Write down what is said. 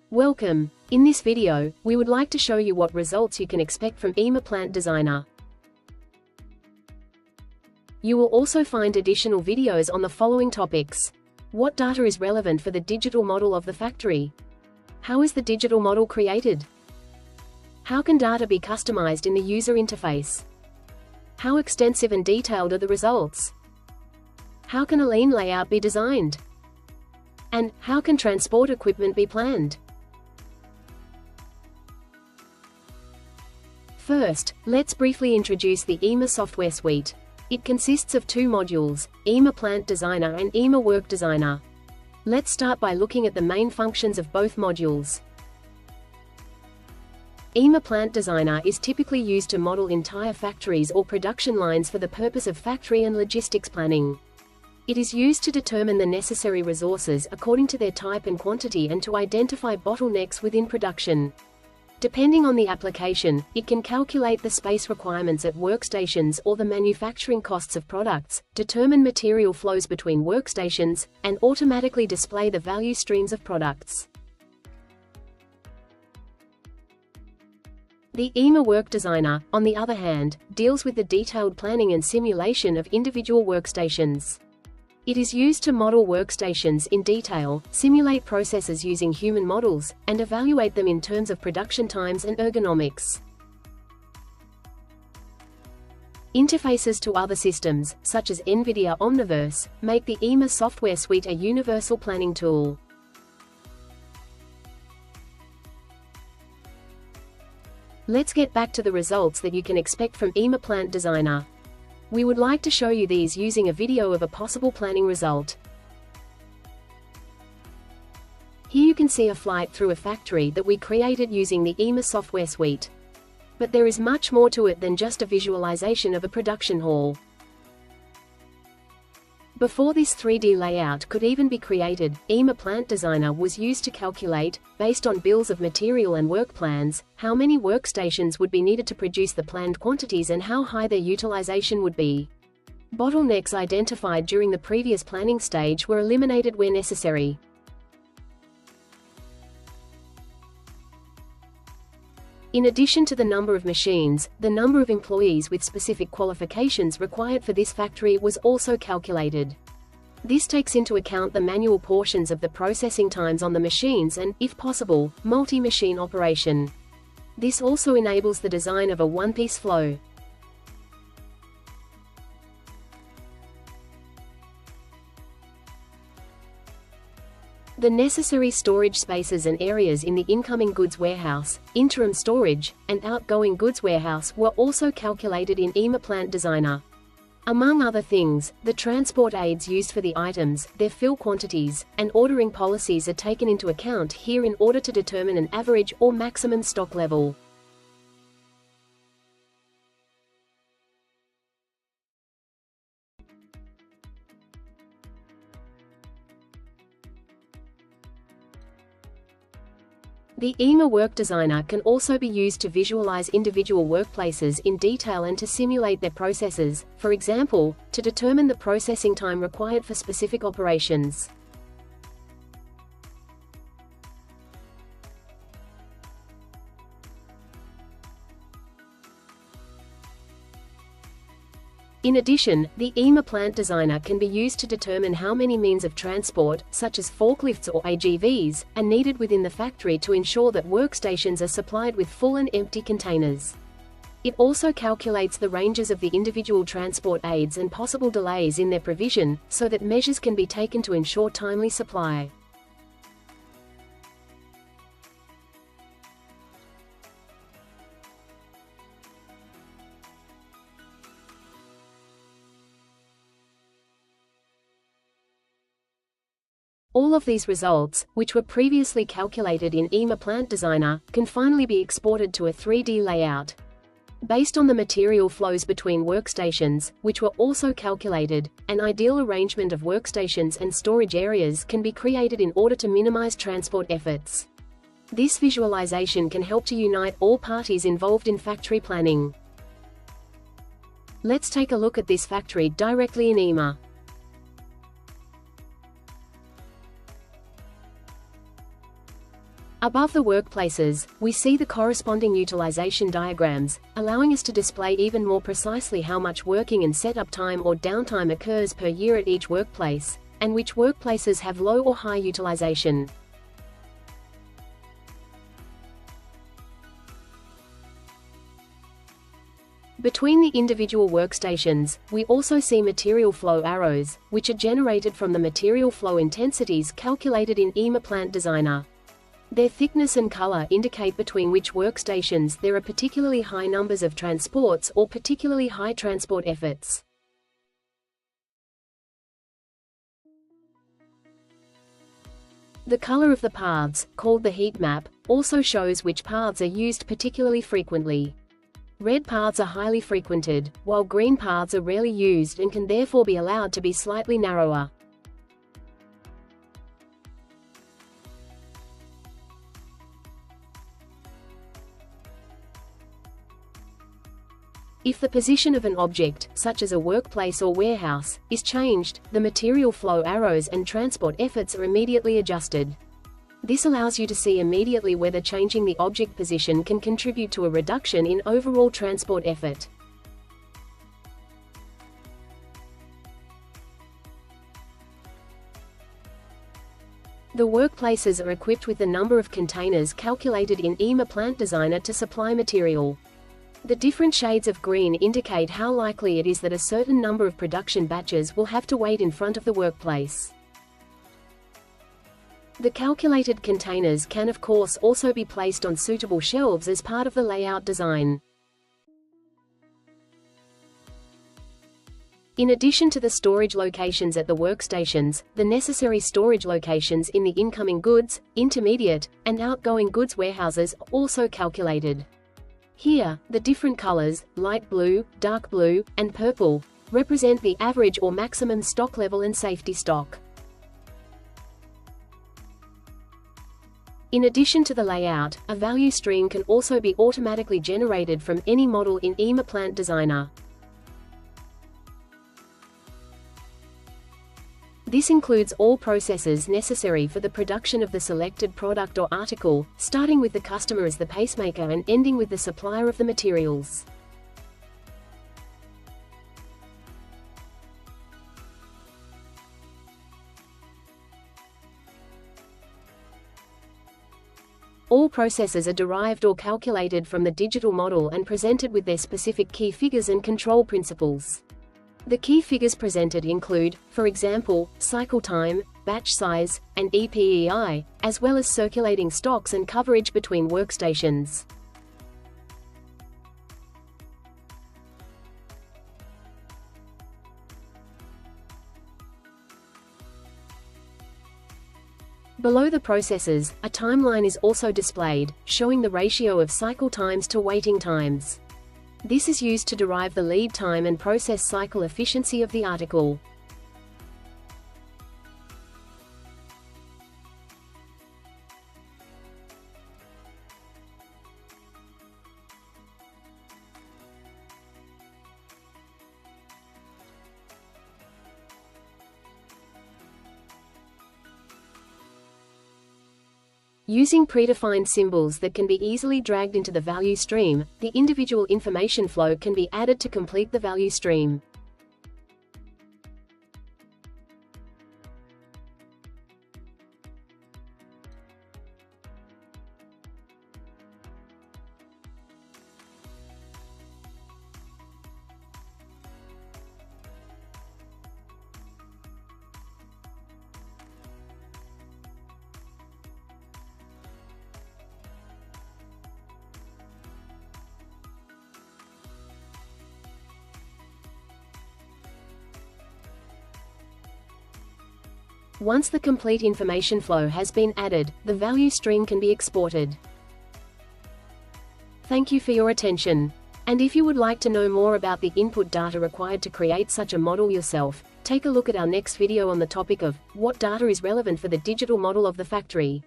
Welcome. In this video, we would like to show you what results you can expect from emaPlant Designer. You will also find additional videos on the following topics. What data is relevant for the digital model of the factory? How is the digital model created? How can data be customized in the user interface? How extensive and detailed are the results? How can a lean layout be designed? And how can transport equipment be planned? First, let's briefly introduce the ema software suite. It consists of two modules, emaPlant Designer and emaWork Designer. Let's start by looking at the main functions of both modules. emaPlant Designer is typically used to model entire factories or production lines for the purpose of factory and logistics planning. It is used to determine the necessary resources according to their type and quantity and to identify bottlenecks within production. Depending on the application, it can calculate the space requirements at workstations or the manufacturing costs of products, determine material flows between workstations, and automatically display the value streams of products. The emaWork Designer, on the other hand, deals with the detailed planning and simulation of individual workstations. It is used to model workstations in detail, simulate processes using human models, and evaluate them in terms of production times and ergonomics. Interfaces to other systems, such as NVIDIA Omniverse, make the ema software suite a universal planning tool. Let's get back to the results that you can expect from emaPlant Designer. We would like to show you these using a video of a possible planning result. Here you can see a flight through a factory that we created using the ema software suite. But there is much more to it than just a visualization of a production hall. Before this 3D layout could even be created, emaPlant Designer was used to calculate, based on bills of material and work plans, how many workstations would be needed to produce the planned quantities and how high their utilization would be. Bottlenecks identified during the previous planning stage were eliminated where necessary. In addition to the number of machines, the number of employees with specific qualifications required for this factory was also calculated. This takes into account the manual portions of the processing times on the machines and, if possible, multi-machine operation. This also enables the design of a one-piece flow. The necessary storage spaces and areas in the incoming goods warehouse, interim storage, and outgoing goods warehouse were also calculated in emaPlant Designer. Among other things, the transport aids used for the items, their fill quantities, and ordering policies are taken into account here in order to determine an average or maximum stock level. The emaWork Designer can also be used to visualize individual workplaces in detail and to simulate their processes, for example, to determine the processing time required for specific operations. In addition, the emaPlant Designer can be used to determine how many means of transport, such as forklifts or AGVs, are needed within the factory to ensure that workstations are supplied with full and empty containers. It also calculates the ranges of the individual transport aids and possible delays in their provision, so that measures can be taken to ensure timely supply. All of these results, which were previously calculated in emaPlant Designer, can finally be exported to a 3D layout. Based on the material flows between workstations, which were also calculated, an ideal arrangement of workstations and storage areas can be created in order to minimize transport efforts. This visualization can help to unite all parties involved in factory planning. Let's take a look at this factory directly in ema. Above the workplaces, we see the corresponding utilization diagrams, allowing us to display even more precisely how much working and setup time or downtime occurs per year at each workplace, and which workplaces have low or high utilization. Between the individual workstations, we also see material flow arrows, which are generated from the material flow intensities calculated in emaPlant Designer. Their thickness and color indicate between which workstations there are particularly high numbers of transports or particularly high transport efforts. The color of the paths, called the heat map, also shows which paths are used particularly frequently. Red paths are highly frequented, while green paths are rarely used and can therefore be allowed to be slightly narrower. If the position of an object, such as a workplace or warehouse, is changed, the material flow arrows and transport efforts are immediately adjusted. This allows you to see immediately whether changing the object position can contribute to a reduction in overall transport effort. The workplaces are equipped with the number of containers calculated in emaPlant Designer to supply material. The different shades of green indicate how likely it is that a certain number of production batches will have to wait in front of the workplace. The calculated containers can of course also be placed on suitable shelves as part of the layout design. In addition to the storage locations at the workstations, the necessary storage locations in the incoming goods, intermediate, and outgoing goods warehouses are also calculated. Here, the different colors, light blue, dark blue, and purple, represent the average or maximum stock level and safety stock. In addition to the layout, a value stream can also be automatically generated from any model in emaPlant Designer. This includes all processes necessary for the production of the selected product or article, starting with the customer as the pacemaker and ending with the supplier of the materials. All processes are derived or calculated from the digital model and presented with their specific key figures and control principles. The key figures presented include, for example, cycle time, batch size, and EPEI, as well as circulating stocks and coverage between workstations. Below the processes, a timeline is also displayed, showing the ratio of cycle times to waiting times. This is used to derive the lead time and process cycle efficiency of the article. Using predefined symbols that can be easily dragged into the value stream, the individual information flow can be added to complete the value stream. Once the complete information flow has been added, the value stream can be exported. Thank you for your attention. And if you would like to know more about the input data required to create such a model yourself, take a look at our next video on the topic of what data is relevant for the digital model of the factory.